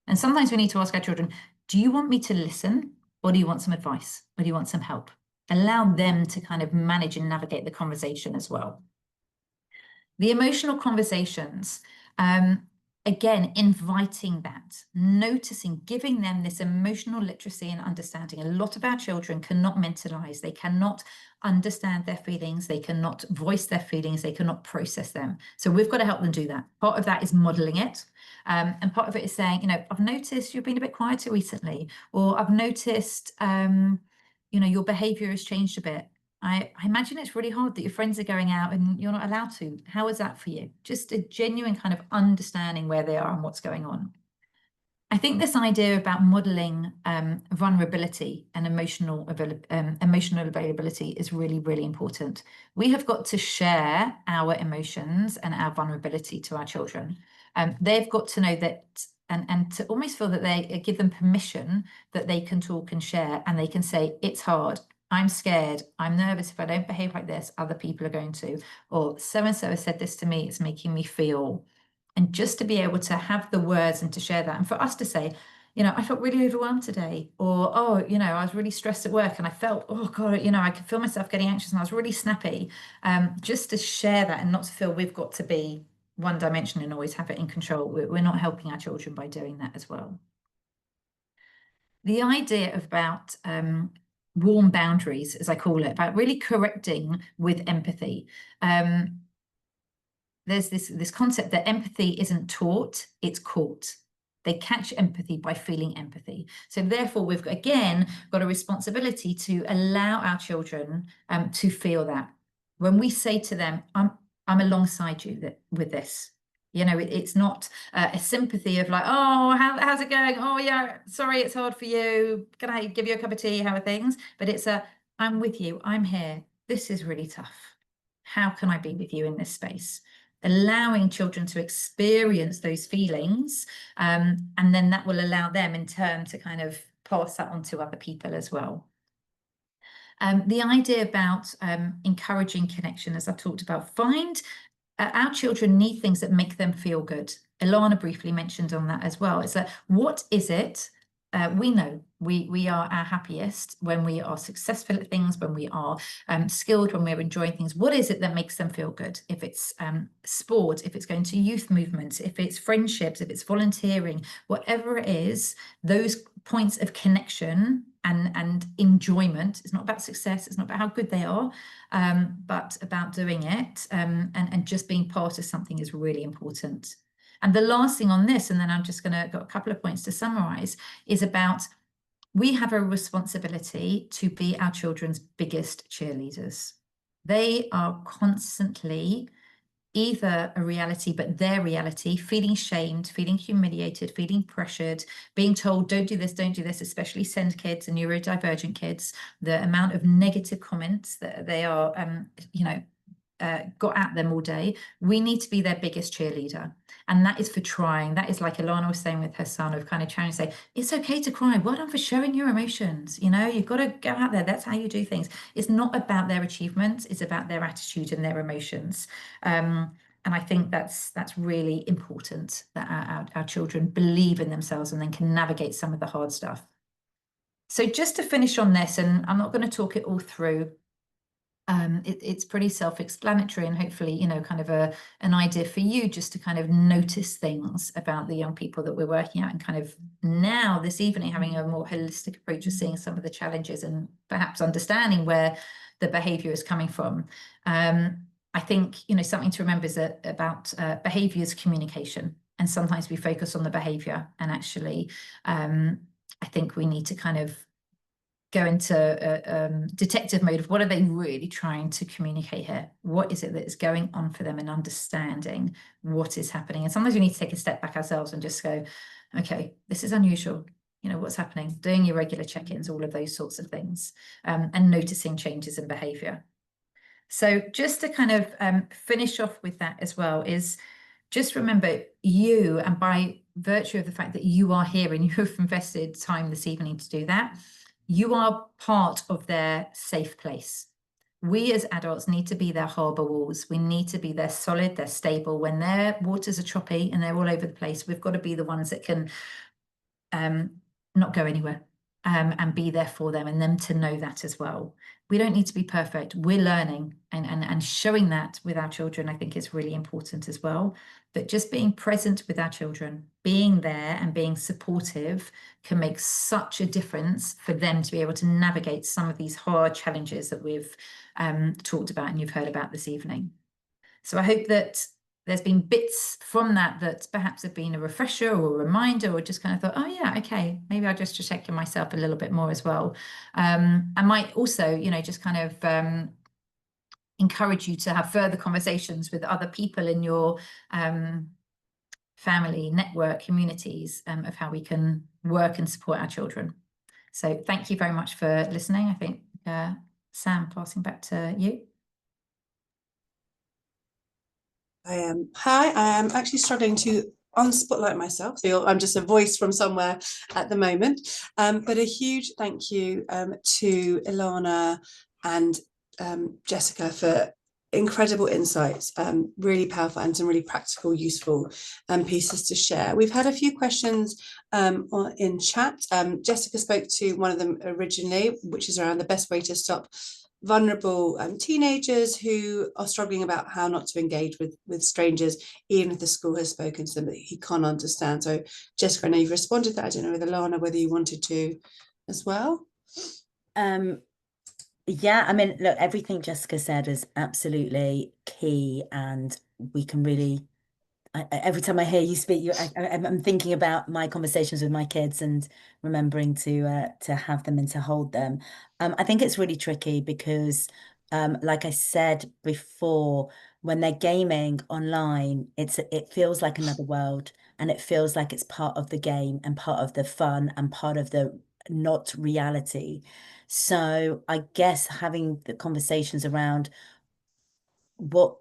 And sometimes we need to ask our children, do you want me to listen, or do you want some advice, or do you want some help? Allow them to kind of manage and navigate the conversation as well. The emotional conversations, again, inviting that, noticing, giving them this emotional literacy and understanding. A lot of our children cannot mentalize, they cannot understand their feelings, they cannot voice their feelings, they cannot process them. So we've got to help them do that. Part of that is modeling it. And part of it is saying, you know, I've noticed you've been a bit quieter recently, or I've noticed, you know, your behavior has changed a bit. I imagine it's really hard that your friends are going out and you're not allowed to. How is that for you? Just a genuine kind of understanding where they are and what's going on. I think this idea about modeling vulnerability and emotional availability is really, really important. We have got to share our emotions and our vulnerability to our children. They've got to know that, and to almost feel that they give them permission that they can talk and share, and they can say, it's hard, I'm scared, I'm nervous, if I don't behave like this, other people are going to, or so-and-so has said this to me, it's making me feel. And just to be able to have the words and to share that, and for us to say, you know, I felt really overwhelmed today, or, oh, you know, I was really stressed at work and I felt, oh God, you know, I could feel myself getting anxious and I was really snappy. Just to share that and not to feel we've got to be one dimension and always have it in control. We're not helping our children by doing that as well. The idea about warm boundaries, as I call it, about really correcting with empathy. There's this concept that empathy isn't taught, it's caught. They catch empathy by feeling empathy. So therefore, we've again got a responsibility to allow our children to feel that. When we say to them, I'm alongside you with this. You know, it's not a sympathy of like, oh, how's it going? Oh yeah, sorry, it's hard for you. Can I give you a cup of tea? How are things? But it's I'm with you, I'm here. This is really tough. How can I be with you in this space? Allowing children to experience those feelings, and then that will allow them in turn to kind of pass that on to other people as well. The idea about encouraging connection, as I've talked about, our children need things that make them feel good. Ilana briefly mentioned on that as well. It's that, what is it? We know we are our happiest when we are successful at things, when we are skilled, when we're enjoying things. What is it that makes them feel good? If it's sport, if it's going to youth movements, if it's friendships, if it's volunteering, whatever it is, those points of connection and enjoyment. It's not about success, it's not about how good they are, but about doing it and just being part of something is really important. And the last thing on this, and then I'm just got a couple of points to summarize, is about we have a responsibility to be our children's biggest cheerleaders. They are constantly either a reality, but their reality, feeling shamed, feeling humiliated, feeling pressured, being told, don't do this, especially SEND kids and neurodivergent kids, the amount of negative comments that they are, got at them all day. We need to be their biggest cheerleader. And that is for trying. That is like Ilana was saying with her son, of kind of trying to say, it's okay to cry. Well done for showing your emotions. You've got to go out there. That's how you do things. It's not about their achievements. It's about their attitude and their emotions. And I think that's really important, that our children believe in themselves and then can navigate some of the hard stuff. So just to finish on this, and I'm not going to talk it all through, it's pretty self-explanatory, and hopefully, kind of an idea for you just to kind of notice things about the young people that we're working at, and kind of now this evening having a more holistic approach of seeing some of the challenges and perhaps understanding where the behavior is coming from. I think, something to remember is that about behavior is communication, and sometimes we focus on the behavior, and actually, I think we need to kind of go into detective mode of what are they really trying to communicate here? What is it that is going on for them, and understanding what is happening? And sometimes we need to take a step back ourselves and just go, okay, this is unusual. What's happening? Doing your regular check-ins, all of those sorts of things, and noticing changes in behavior. So just to kind of finish off with that as well is just remember you, and by virtue of the fact that you are here and you have invested time this evening to do that, you are part of their safe place. We as adults need to be their harbour walls. We need to be their solid, their stable. When their waters are choppy and they're all over the place, we've got to be the ones that can not go anywhere, and be there for them, and them to know that as well. We don't need to be perfect. We're learning, and showing that with our children, I think, is really important as well. But just being present with our children, being there and being supportive can make such a difference for them to be able to navigate some of these hard challenges that we've talked about and you've heard about this evening. So I hope that there's been bits from that perhaps have been a refresher or a reminder, or just kind of thought, oh yeah, okay, maybe I'll just check in myself a little bit more as well. I might also, just kind of encourage you to have further conversations with other people in your family, network, communities, of how we can work and support our children. So thank you very much for listening. I think, Sam, passing back to you. Hi, I am actually struggling to unspotlight myself, so I'm just a voice from somewhere at the moment. But a huge thank you to Ilana and Jessica for incredible insights, really powerful and some really practical, useful pieces to share. We've had a few questions in chat. Jessica spoke to one of them originally, which is around the best way to stop vulnerable teenagers who are struggling about how not to engage with strangers, even if the school has spoken to them that he can't understand. So Jessica, I know you've responded to that. I don't know with Ilana whether you wanted to as well. Yeah, I mean, look, everything Jessica said is absolutely key, and we can really, every time I hear you speak, I'm thinking about my conversations with my kids and remembering to have them and to hold them. I think it's really tricky because, like I said before, when they're gaming online, it feels like another world, and it feels like it's part of the game and part of the fun and part of the not reality. So I guess having the conversations around that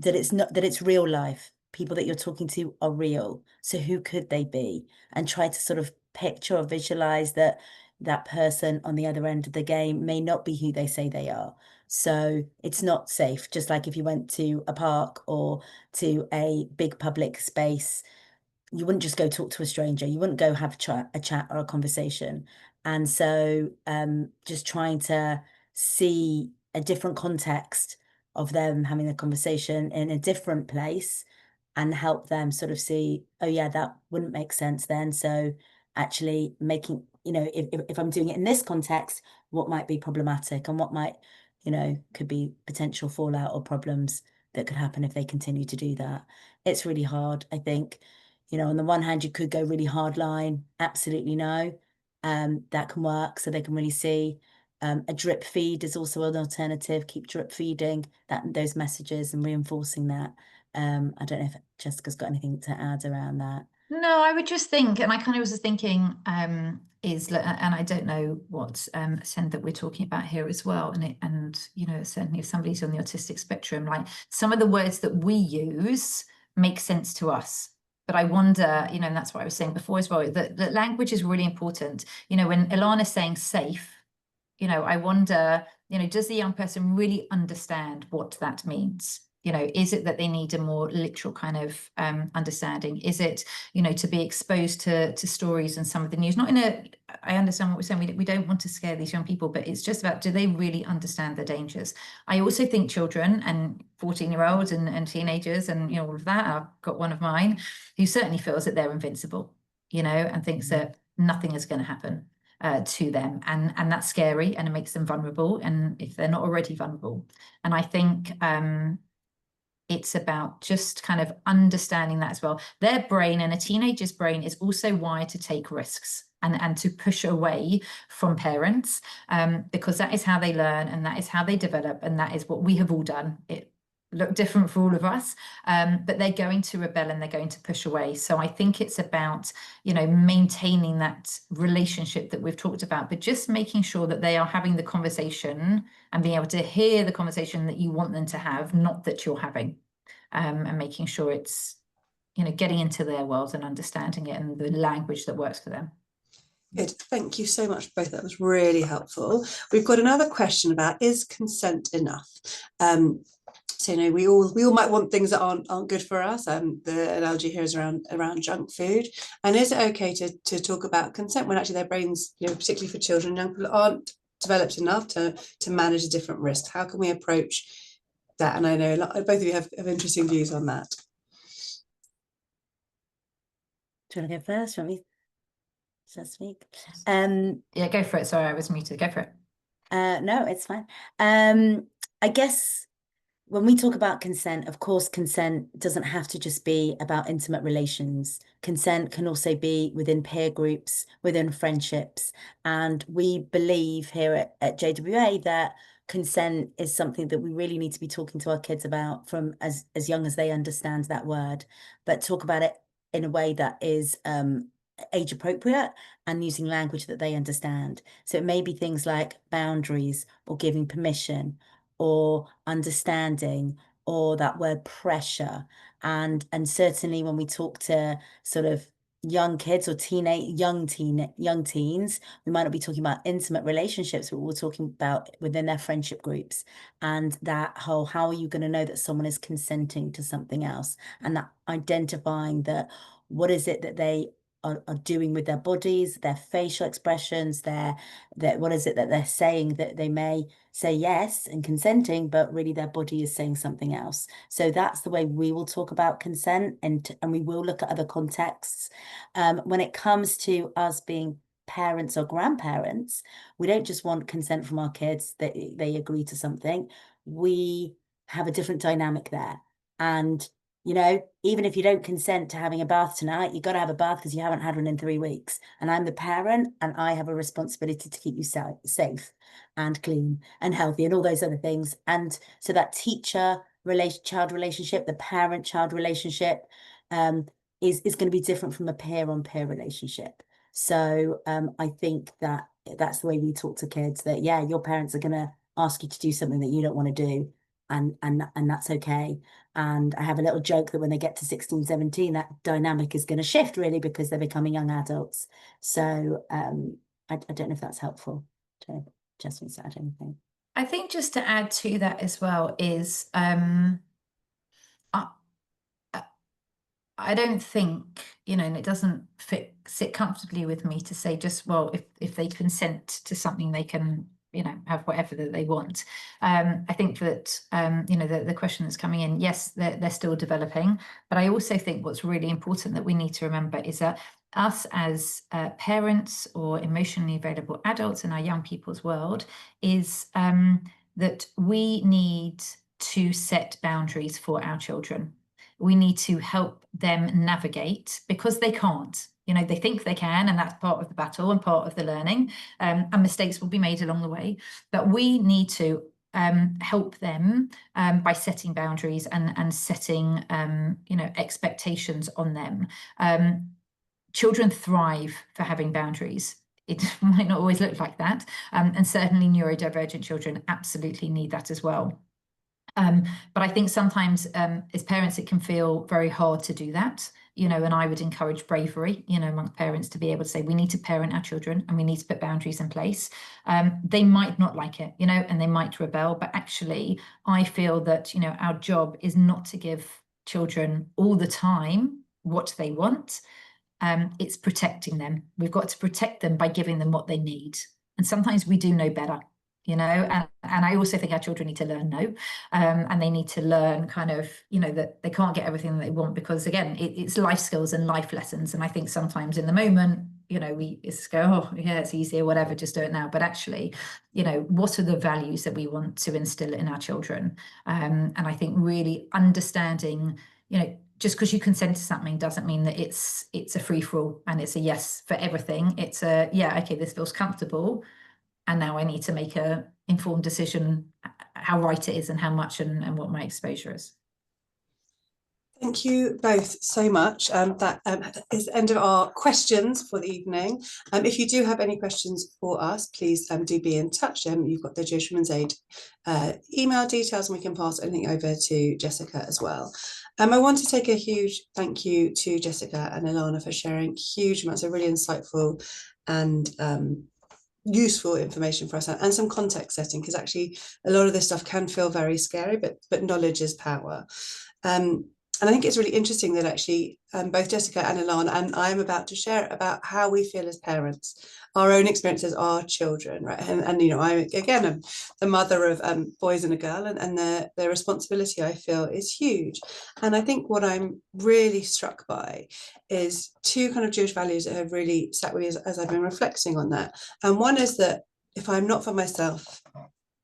it's real life. People that you're talking to are real. So who could they be? And try to sort of picture or visualize that person on the other end of the game may not be who they say they are. So it's not safe. Just like if you went to a park or to a big public space, you wouldn't just go talk to a stranger. You wouldn't go have a chat or a conversation. And so just trying to see a different context of them having a conversation in a different place and help them sort of see, oh yeah, that wouldn't make sense then. So actually making, if I'm doing it in this context, what might be problematic and what might, could be potential fallout or problems that could happen if they continue to do that. It's really hard, I think. On the one hand, you could go really hard line, absolutely no. That can work, so they can really see A drip feed is also an alternative. Keep drip feeding those messages and reinforcing that. I don't know if Jessica's got anything to add around that. No, I would just think, and I kind of was thinking, and I don't know what send that we're talking about here as well, and certainly if somebody's on the autistic spectrum, like some of the words that we use make sense to us. But I wonder, and that's what I was saying before as well, that language is really important. When Ilana's saying safe, I wonder, does the young person really understand what that means? Is it that they need a more literal kind of understanding? Is it, to be exposed to stories and some of the news? I understand what we're saying. We don't want to scare these young people, but it's just about, do they really understand the dangers? I also think children and 14-year-olds and teenagers and, all of that, I've got one of mine who certainly feels that they're invincible, and thinks that nothing is going to happen to them, and that's scary, and it makes them vulnerable, and if they're not already vulnerable. And I think it's about just kind of understanding that as well. Their brain, and a teenager's brain, is also wired to take risks and to push away from parents, because that is how they learn, and that is how they develop, and that is what we have all done. It looked different for all of us, but they're going to rebel and they're going to push away. So I think it's about, maintaining that relationship that we've talked about, but just making sure that they are having the conversation and being able to hear the conversation that you want them to have, not that you're having, and making sure it's, getting into their world and understanding it and the language that works for them. Good. Thank you so much both. That was really helpful. We've got another question about, is consent enough? So we all might want things that aren't good for us. The analogy here is around junk food. And is it okay to talk about consent when actually their brains, particularly for children and young people, aren't developed enough to manage a different risk? How can we approach that? And I know both of you have interesting views on that. Do you want to go first? Want me to speak? Yeah, go for it. Sorry, I was muted. Go for it. No, it's fine. I guess when we talk about consent, of course, consent doesn't have to just be about intimate relations. Consent can also be within peer groups, within friendships. And we believe here at JWA that consent is something that we really need to be talking to our kids about from as young as they understand that word, but talk about it in a way that is age appropriate and using language that they understand. So it may be things like boundaries or giving permission or understanding, or that word pressure. And certainly when we talk to sort of young kids or young teens, we might not be talking about intimate relationships, but we're talking about within their friendship groups, and that whole, how are you going to know that someone is consenting to something else? And that identifying that, what is it that they are doing with their bodies, their facial expressions, what is it that they're saying, that they may say yes and consenting, but really their body is saying something else. So that's the way we will talk about consent, and we will look at other contexts. When it comes to us being parents or grandparents, we don't just want consent from our kids that they agree to something. We have a different dynamic there. And even if you don't consent to having a bath tonight, you've got to have a bath because you haven't had one in 3 weeks. And I'm the parent, and I have a responsibility to keep you safe and clean and healthy and all those other things. And so that teacher-child relationship, the parent-child relationship, is going to be different from a peer-on-peer relationship. So I think that that's the way we talk to kids, that, yeah, your parents are going to ask you to do something that you don't want to do. And that's okay. And I have a little joke that when they get to 16, 17, that dynamic is going to shift, really, because they're becoming young adults. So I don't know if that's helpful. Just want to add anything. I think just to add to that as well is I don't think, and it doesn't sit comfortably with me to say just, well, if they consent to something, they can have whatever that they want. I think that, the question that's coming in, yes, they're still developing, but I also think what's really important that we need to remember is that us as parents or emotionally available adults in our young people's world is that we need to set boundaries for our children. We need to help them navigate, because they can't. You know, they think they can, and that's part of the battle and part of the learning, and mistakes will be made along the way. But we need to help them by setting boundaries and setting, you know, expectations on them. Children thrive for having boundaries. It might not always look like that, and certainly neurodivergent children absolutely need that as well. But I think sometimes as parents, it can feel very hard to do that, you know, and I would encourage bravery, you know, among parents to be able to say, we need to parent our children and we need to put boundaries in place. They might not like it, you know, and they might rebel, but actually I feel that, you know, our job is not to give children all the time what they want. It's protecting them. We've got to protect them by giving them what they need. And sometimes we do know better, you know, and I also think our children need to learn no, and they need to learn kind of, you know, that they can't get everything that they want, because again, it's life skills and life lessons. And I think sometimes in the moment, you know, we just go, oh yeah, it's easy or whatever, just do it now. But actually, you know, what are the values that we want to instill in our children? And I think really understanding, you know, just because you consent to something doesn't mean that it's a free-for-all and it's a yes for everything. It's a, yeah, okay, this feels comfortable, and now I need to make a informed decision how right it is and how much and what my exposure is. Thank you both so much. That is the end of our questions for the evening. If you do have any questions for us, please do be in touch. You've got the Jewish Women's Aid email details, and we can pass anything over to Jessica as well. I want to take a huge thank you to Jessica and Ilana for sharing huge amounts of really insightful and useful information for us, and some context setting, because actually a lot of this stuff can feel very scary, but knowledge is power. And I think it's really interesting that actually both Jessica and Ilana and I am about to share about how we feel as parents, our own experiences, our children, right? And you know, I'm the mother of boys and a girl, and the responsibility I feel is huge. And I think what I'm really struck by is two kind of Jewish values that have really sat with me as I've been reflecting on that. And one is that if I'm not for myself,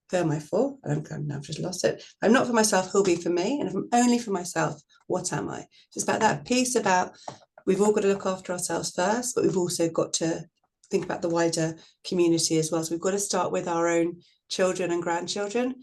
who am I for? I've just lost it. If I'm not for myself, who'll be for me? And if I'm only for myself, what am I? It's about that piece about we've all got to look after ourselves first, but we've also got to think about the wider community as well. So we've got to start with our own children and grandchildren,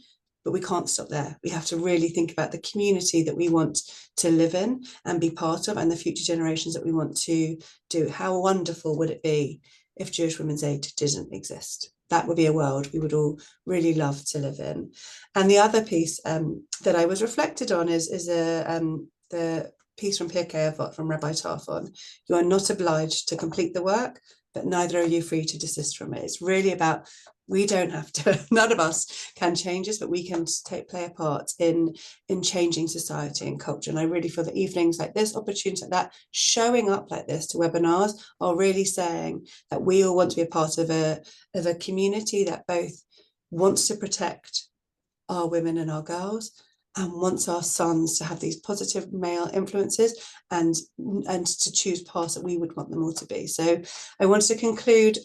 but we can't stop there. We have to really think about the community that we want to live in and be part of, and the future generations that we want to do. How wonderful would it be if Jewish Women's Aid didn't exist? That would be a world we would all really love to live in. And the other piece that I was reflected on is the piece from Pirkei Avot from Rabbi Tarfon. You are not obliged to complete the work, but neither are you free to desist from it. It's really about, we don't have to, none of us can change us, but we can play a part in changing society and culture. And I really feel that evenings like this, opportunities like that, showing up like this to webinars, are really saying that we all want to be a part of a community that both wants to protect our women and our girls, and wants our sons to have these positive male influences and to choose paths that we would want them all to be. So I wanted to conclude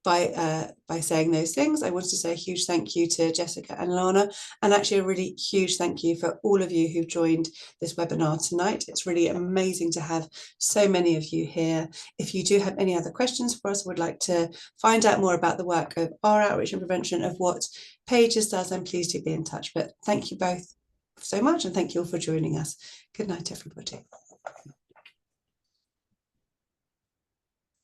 by saying those things. I wanted to say a huge thank you to Jessica and Lana, and actually a really huge thank you for all of you who've joined this webinar tonight. It's really amazing to have so many of you here. If you do have any other questions for us, would like to find out more about the work of our outreach and prevention, of what Pages does, then please do be in touch. But thank you both so much, and thank you all for joining us. Good night, everybody.